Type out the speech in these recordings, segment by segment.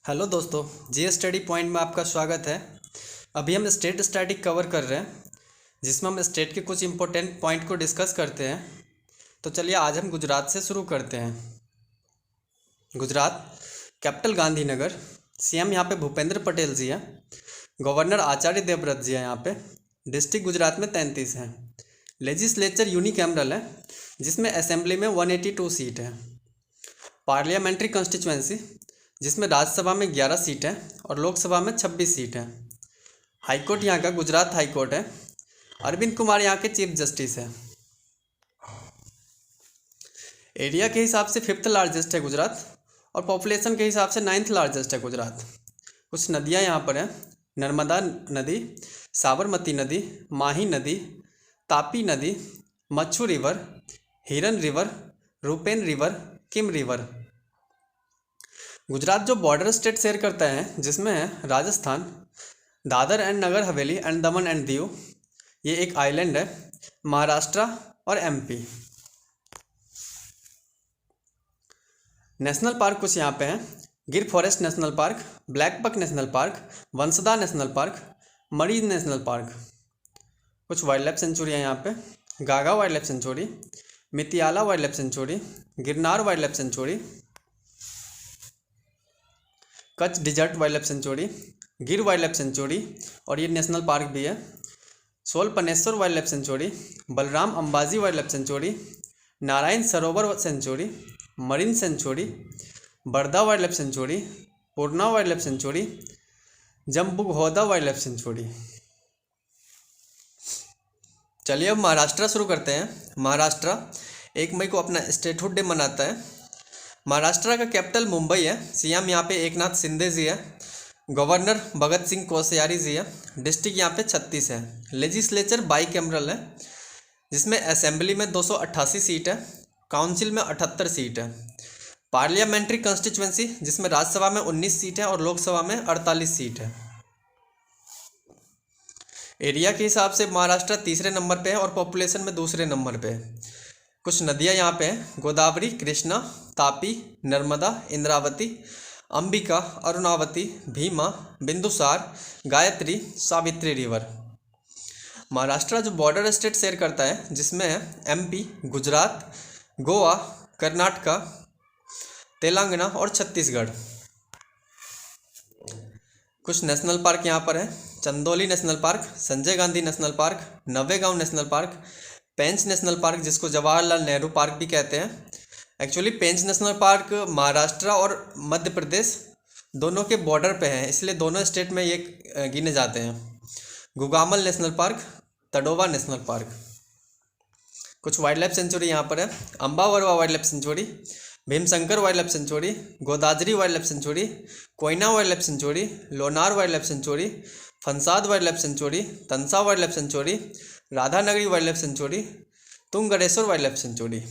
Hello दोस्तों, जी study point में आपका स्वागत है। अभी हम स्टेट स्टैटिक कवर कर रहे हैं, जिसमें हम स्टेट के कुछ इंपॉर्टेंट पॉइंट को डिस्कस करते हैं। तो चलिए आज हम गुजरात से शुरू करते हैं। गुजरात कैपिटल गांधीनगर, सीएम यहाँ पे भूपेंद्र पटेल जी हैं, गवर्नर आचार्य देवव्रत जी हैं। यहाँ पे डिस्ट्रिक्ट गुजरात में 33 हैं। लेजिस्लेचर यूनिकैमरल है, जिसमें असेंबली में 182 सीट है। पार्लियामेंट्री कॉन्स्टिट्यूएंसी, जिसमें राज्यसभा में 11 सीट हैं और लोकसभा में 26 सीट हैं। हाईकोर्ट यहाँ का गुजरात हाईकोर्ट है। अरविंद कुमार यहाँ के चीफ जस्टिस हैं। एरिया के हिसाब से 5th लार्जेस्ट है गुजरात, और पॉपुलेशन के हिसाब से 9th लार्जेस्ट है गुजरात। कुछ नदियाँ यहाँ पर हैं: नर्मदा नदी, साबरमती नदी, माही नदी, तापी नदी, मच्छू रिवर, हिरन रिवर, रूपेन रिवर, किम रिवर। गुजरात जो बॉर्डर स्टेट शेयर करता है, जिसमें है Rajasthan, Dadar and Nagar Haveli and Daman and Diu, ये एक आइलैंड है, महाराष्ट्र और एमपी। नेशनल पार्क कुछ यहाँ पे हैं: Gir forest national park, blackbuck national park, Vansda national park, marine national park. कुछ वाइल्ड लाइफ सेंचुरी है यहाँ पे: Gaga wildlife sanctuary, Mitiyala wildlife sanctuary, Girnar wildlife sanctuary, Kutch desert wildlife sanctuary, Gir wildlife sanctuary और ये national park भी है, Shoolpaneshwar wildlife sanctuary, Balaram Ambaji wildlife sanctuary, Narayan Sarovar sanctuary, marine sanctuary, Barda wildlife sanctuary, पूर्णा wild life sanctuary, Jambughoda wildlife sanctuary. चलिए अब महाराष्ट्र शुरू करते हैं। महाराष्ट्र 1 मई को अपना स्टेटहुड डे मनाता है। महाराष्ट्र का कैपिटल मुंबई है। सीएम यहाँ पे एकनाथ शिंदे जी है, गवर्नर भगत सिंह कोश्यारी जी है। डिस्ट्रिक्ट यहाँ पे 36 है। लेजिस्लेचर बाईकैमरल है, जिसमें असेंबली में 288 सीट है, काउंसिल में 78 सीट है। पार्लियामेंट्री कॉन्स्टिट्यूएंसी, जिसमें राज्यसभा में 19 सीट है और लोकसभा में 48 सीट है। एरिया के हिसाब से महाराष्ट्र तीसरे नंबर पे है और पॉपुलेशन में दूसरे नंबर पे है। कुछ नदियाँ यहाँ पे हैं: गोदावरी, कृष्णा, तापी, नर्मदा, इंद्रावती, अंबिका, अरुणावती, भीमा, बिंदुसार, गायत्री, सावित्री रिवर। महाराष्ट्र जो बॉर्डर स्टेट शेयर करता है, जिसमें है एमपी, गुजरात, गोवा, कर्नाटका, तेलंगाना और छत्तीसगढ़। कुछ नेशनल पार्क यहाँ पर है: Chandoli national park, Sanjay Gandhi national park, Navegaon national park, Pench national park, जिसको जवाहरलाल नेहरू पार्क भी कहते हैं। Actually Pench national park Maharashtra और मध्य प्रदेश दोनों के बॉर्डर पे हैं, इसलिए दोनों स्टेट में ये गिने जाते हैं। Gugamal national park, Tadoba national park. कुछ वाइल्ड लाइफ सेंचुरी यहाँ पर है: Ambabarwa wildlife sanctuary, Bhimashankar wildlife sanctuary, Godavari wildlife sanctuary, Koyna wildlife sanctuary, Lonar wildlife sanctuary, Phansad wildlife sanctuary, Tansa wildlife sanctuary, Radhanagari wildlife sanctuary, Tungareshwar wildlife sanctuary.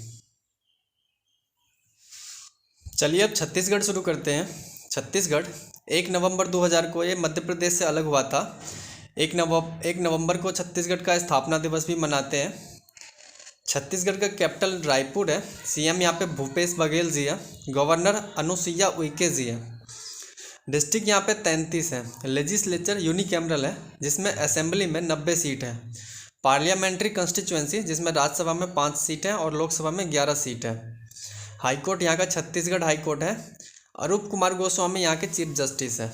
चलिए अब छत्तीसगढ़ शुरू करते हैं। छत्तीसगढ़ 1 नवंबर 2000 को ये मध्य प्रदेश से अलग हुआ था। 1 नवंबर को छत्तीसगढ़ का स्थापना दिवस भी मनाते हैं। छत्तीसगढ़ का कैपिटल रायपुर है। सीएम यहाँ पे भूपेश बघेल जी है, गवर्नर अनुसुईया उइके जी है। डिस्ट्रिक्ट यहाँ पे 33 है। लेजिस्लेचर यूनिकैमरल है, जिसमें असेंबली में 90 सीट है। पार्लियामेंट्री कॉन्स्टिट्यूएंसी, जिसमें राज्यसभा में 5 सीट हैं और लोकसभा में 11 सीट है। हाईकोर्ट यहाँ का छत्तीसगढ़ हाईकोर्ट है। अरूप कुमार गोस्वामी यहाँ के चीफ जस्टिस है।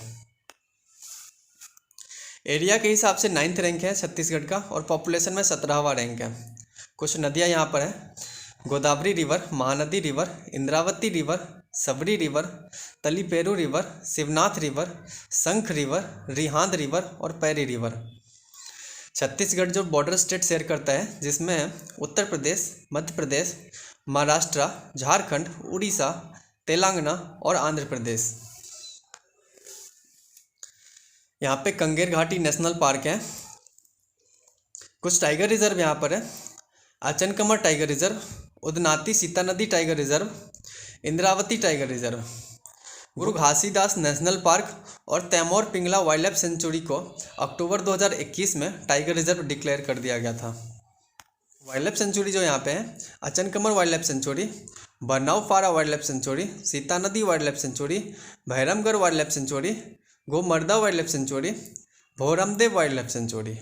एरिया के हिसाब से 9th रैंक है छत्तीसगढ़ का, और पॉपुलेशन में 17वां रैंक है। कुछ नदियाँ यहाँ पर हैं: Godavari river, Mahanadi river, Indravati river, Sabari river, Talperu river, Shivnath river, Shankh river, Rihand river और पैरी रिवर। छत्तीसगढ़ जो बॉर्डर स्टेट शेयर करता है, जिसमें उत्तर प्रदेश, मध्य प्रदेश, महाराष्ट्र, झारखंड, उड़ीसा, तेलंगाना और आंध्र प्रदेश। यहाँ पे कंगेर घाटी नेशनल पार्क है। कुछ टाइगर रिजर्व यहाँ पर है: Achanakmar tiger reserve, Udanti Sitanadi tiger reserve, Indravati tiger reserve. Guru Ghasidas national park और Tamor Pingla wildlife sanctuary को अक्टूबर 2021 में टाइगर रिजर्व डिक्लेयर कर दिया गया था। वाइल्ड लाइफ सेंचुरी जो यहाँ पे है: Achanakmar wildlife sanctuary, Barnawapara wildlife sanctuary, Sita Nadi wildlife sanctuary, Bhairamgarh wildlife sanctuary, Gomarda wildlife sanctuary, Bhoramdev wildlife sanctuary.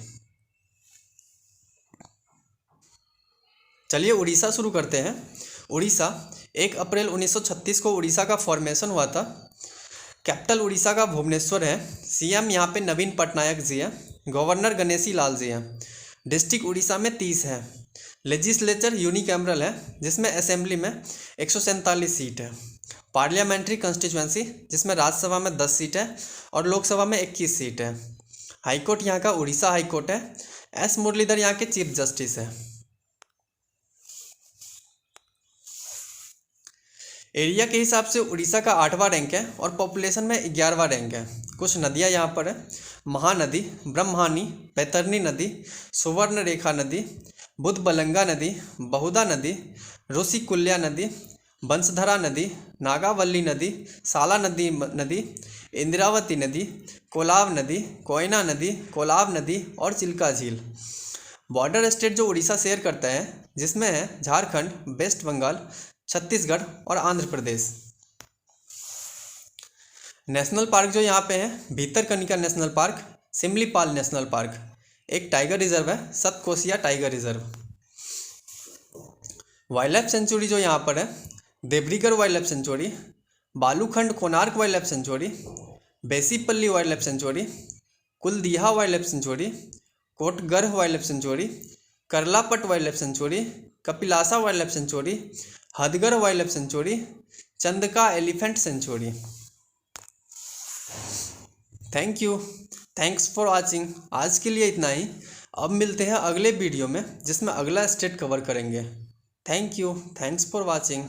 चलिए उड़ीसा शुरू करते हैं। उड़ीसा 1 अप्रैल 1936 को उड़ीसा का फॉर्मेशन हुआ था। कैपिटल उड़ीसा का भुवनेश्वर है। सीएम यहाँ पे नवीन पटनायक जी हैं। गवर्नर गणेशी लाल जी हैं। डिस्ट्रिक्ट उड़ीसा में 30 है। लेजिस्लेचर यूनिकैमरल है, जिसमें असेंबली में 147 सीट है। पार्लियामेंट्री कंस्टिट्यूएंसी, जिसमें राज्यसभा में 10 सीट है और लोकसभा में 21 सीट है। हाईकोर्ट यहाँ का उड़ीसा हाईकोर्ट है। एस मुरलीधर यहाँ के चीफ जस्टिस है। एरिया के हिसाब से उड़ीसा का 8वां रैंक है और पॉपुलेशन में 11वां रैंक है। कुछ नदियाँ यहाँ पर है। महानदी, ब्रह्मानी, बैतरनी नदी, सुवर्ण रेखा नदी, बुधबलंगा नदी, बहुधा नदी, रुशिकुल्या नदी, बंसधरा नदी, नागावल्ली नदी, साला नदी, इंदिरावती नदी, कोलाब नदी, कोयना नदी, कोलाब नदी और चिल्का झील। बॉर्डर स्टेट जो उड़ीसा शेयर करता है, जिसमें है झारखंड, वेस्ट बंगाल, छत्तीसगढ़ और आंध्र प्रदेश। नेशनल पार्क जो यहाँ पे है, Bhitarkanika national park, Similipal national park. एक टाइगर रिजर्व है, Satkosia tiger reserve. Wildlife sanctuary जो यहाँ पर है, Debrigarh wildlife sanctuary, Balukhand Konark wildlife sanctuary, Baisipalli wildlife sanctuary, Kuldiha wildlife sanctuary, Kotgarh wildlife sanctuary, Karlapat wildlife sanctuary, Kapilasa wildlife sanctuary, Hadgarh wildlife sanctuary, Chandaka elephant sanctuary. Thank you, thanks for watching. आज के लिए इतना ही। अब मिलते हैं अगले video में, जिसमें अगला स्टेट कवर करेंगे। Thank you, thanks for watching.